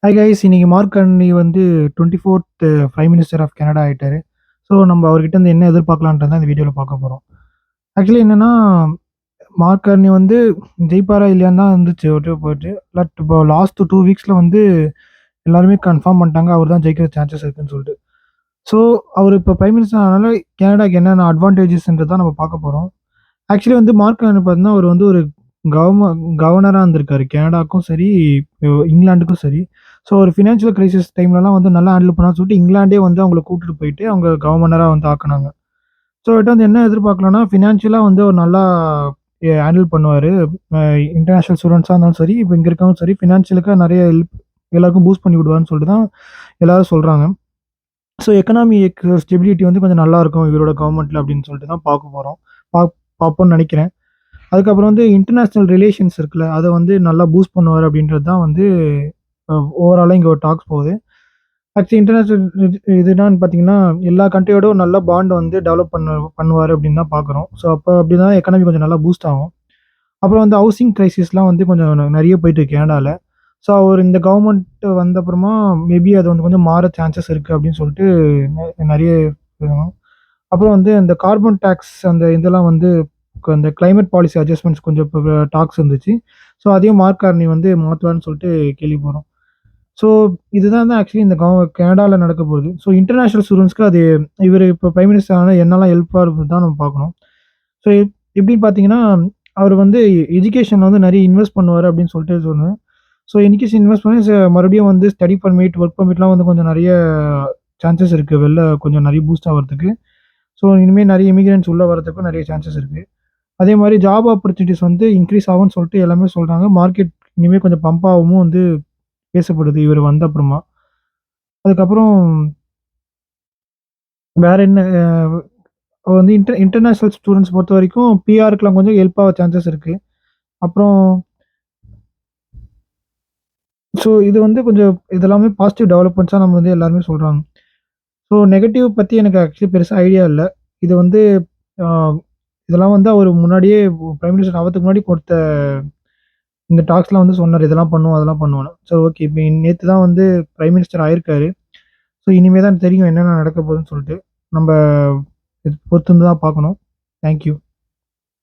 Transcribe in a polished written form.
Hi guys, இன்னைக்கு mark Carney வந்து 24த் prime minister of Canada ஆயிட்டாரு. ஸோ நம்ம அவர்கிட்ட இருந்து என்ன எதிர்பார்க்கலான்றத இந்த வீடியோவில் பார்க்க போகிறோம். ஆக்சுவலி என்னன்னா, மார்க் கார்னி வந்து ஜெயிப்பாரா இல்லையான்னு தான் இருந்துச்சு ஒரு போயிட்டு. பட் இப்போ லாஸ்ட் 2 வீக்ஸில் வந்து எல்லாருமே கன்ஃபார்ம் பண்ணிட்டாங்க அவர் தான் ஜெயிக்கிற சான்சஸ் இருக்குன்னு சொல்லிட்டு. ஸோ அவர் இப்போ பிரைம் மினிஸ்டர் ஆனால கனடாக்கு என்னென்ன அட்வான்டேஜஸ்ன்றது தான் நம்ம பார்க்க போகிறோம். ஆக்சுவலி வந்து மார்க் கார்னி பார்த்தீங்கன்னா அவர் வந்து ஒரு கவர்னரா இருந்திருக்காரு. கனடாக்கும் சரி, இங்கிலாந்துக்கும் சரி. ஸோ ஒரு ஃபினான்ஷியல் கிரைசிஸ் டைம்லலாம் வந்து நல்லா ஹேண்டில் பண்ணான்னு சொல்லிட்டு இங்கிலாண்டே வந்து அவங்கள கூட்டிட்டு போயிட்டு அவங்க கவர்னரா வந்து ஆக்குனாங்க. ஸோ அவர்ட்ட வந்து என்ன எதிர்பார்க்கலாம்னா, ஃபினான்ஷியலா வந்து அவர் நல்லா ஹேண்டில் பண்ணுவாரு. இன்டர்நேஷனல் ஸ்டூடண்ட்ஸா இருந்தாலும் சரி, இப்ப இங்க இருக்கவங்க சரி, ஃபினான்ஷியலுக்கா நெறைய ஹெல்ப் எல்லாருக்கும் பூஸ்ட் பண்ணி விடுவாருன்னு சொல்லிட்டு தான் எல்லாரும் சொல்றாங்க. ஸோ எக்கனாமிக் ஸ்டெபிலிட்டி வந்து கொஞ்சம் நல்லாருக்கும் இவரோட கவர்மெண்ட்ல அப்படின்னு சொல்லிட்டு தான் பார்க்க போறோம். பார்ப்போம்னு நெனைக்கிறேன். அதுக்கப்புறம் வந்து இன்டர்நேஷனல் ரிலேஷன்ஸ் இருக்குல்ல, அத வந்து நல்லா பூஸ்ட் பண்ணுவாரு அப்படின்றது தான் வந்து ஓவராலா இங்க ஒரு டாக்ஸ் போகுது. ஆக்சுவலி இன்டர்நேஷனல் இது என்னன்னு பார்த்தீங்கன்னா, எல்லா கண்ட்ரியோடும் நல்ல பாண்ட் வந்து டெவலப் பண்ணுவாரு அப்படின்னு தான் பார்க்குறோம். ஸோ அப்ப அப்படிதான் எக்கானமி கொஞ்சம் நல்லா பூஸ்ட் ஆகும். அப்புறம் வந்து ஹவுசிங் கிரைசிஸ்லாம் வந்து கொஞ்சம் நெறைய போயிட்டு இருக்கு கனடால. ஸோ அவர் இந்த கவர்மெண்ட் வந்த அப்புறமா மேபி அது வந்து கொஞ்சம் மாற சான்சஸ் இருக்கு அப்படின்னு சொல்லிட்டு நெறைய அப்புறம் வந்து இந்த கார்பன் டாக்ஸ் அந்த இதெல்லாம் வந்து அந்த கிளைமேட் பாலிசி அட்ஜஸ்ட்மெண்ட்ஸ் கொஞ்சம் இப்ப டாக்ஸ் இருந்துச்சு. ஸோ அதையும் மார்க் கார்னி வந்து மாத்துவார்ன்னு சொல்லிட்டு கேள்விப்படுறோம். ஸோ இதுதான் தான் ஆக்சுவலி இந்த கனடால நடக்க போகுது. ஸோ இன்டர்நேஷனல் ஸ்டூடண்ட்ஸ்க்கு அது இவரு இப்போ பிரைம் மினிஸ்டர் ஆனா என்னலாம் ஹெல்ப்பா இருக்கும் தான் நம்ம பார்க்கணும். ஸோ எப்படின்னு பார்த்தீங்கன்னா, அவர் வந்து எஜுகேஷன்ல வந்து நெறைய இன்வெஸ்ட் பண்ணுவாரு அப்படின்னு சொல்லிட்டு சொன்னேன். ஸோ எஜுகேஷன் இன்வெஸ்ட் பண்ணி மறுபடியும் வந்து ஸ்டடி பர்மிட், ஒர்க் பர்மிட்லாம் வந்து கொஞ்சம் நெறைய சான்சஸ் இருக்கு. வெளில கொஞ்சம் நெறைய பூஸ்ட் ஆவறதுக்கு. ஸோ இனிமே நெறைய இமிகிரண்ட்ஸ் உள்ள வரதுக்கும் நெறைய சான்சஸ் இருக்கு. அதே மாரி ஜாப் ஆப்பர்ச்சுனிட்டீஸ் வந்து இன்கிரீஸ் ஆகும்ன்னு சொல்லிட்டு எல்லாமே சொல்றாங்க. மார்க்கெட் இனிமே கொஞ்சம் பம்ப் ஆகுமும் வந்து பேசப்படுது இவரு வந்த அப்புறமா. அதுக்கப்புறம் வேற என்ன வந்து இன்டர்நேஷனல் ஸ்டூடண்ட்ஸ் பொறுத்தவரைக்கும் பிஆர்க்குலாம் கொஞ்சம் ஹெல்ப் ஆக சான்சஸ் இருக்கு. அப்புறம் ஸோ இது வந்து கொஞ்சம் இதெல்லாமே பாசிட்டிவ் டெவலப்மெண்ட்ஸா நம்ம வந்து எல்லாருமே சொல்றாங்க. ஸோ நெகட்டிவ் பத்தி எனக்கு ஆக்சுவலி பெருசா ஐடியா இல்ல. இது வந்து ஆ இதெல்லாம் வந்து அவரு முன்னாடியே பிரைம் மினிஸ்டர் ஆவறதுக்கு முன்னாடி கொடுத்த இந்த டாக்ஸ்லாம் வந்து சொன்னாரு. இதெல்லாம் பண்ணுவோம், அதெல்லாம் பண்ணுவோம்ன்னு. சரி ஓகே. இப்ப நேத்து தான் வந்து பிரைம் மினிஸ்டர் ஆயிருக்காரு. ஸோ இனிமே தான் தெரியும் என்னென்ன நடக்க போகுதுன்னு சொல்லிட்டு. நம்ப இது பொறுத்திருந்து தான் பார்க்கணும். Thank you.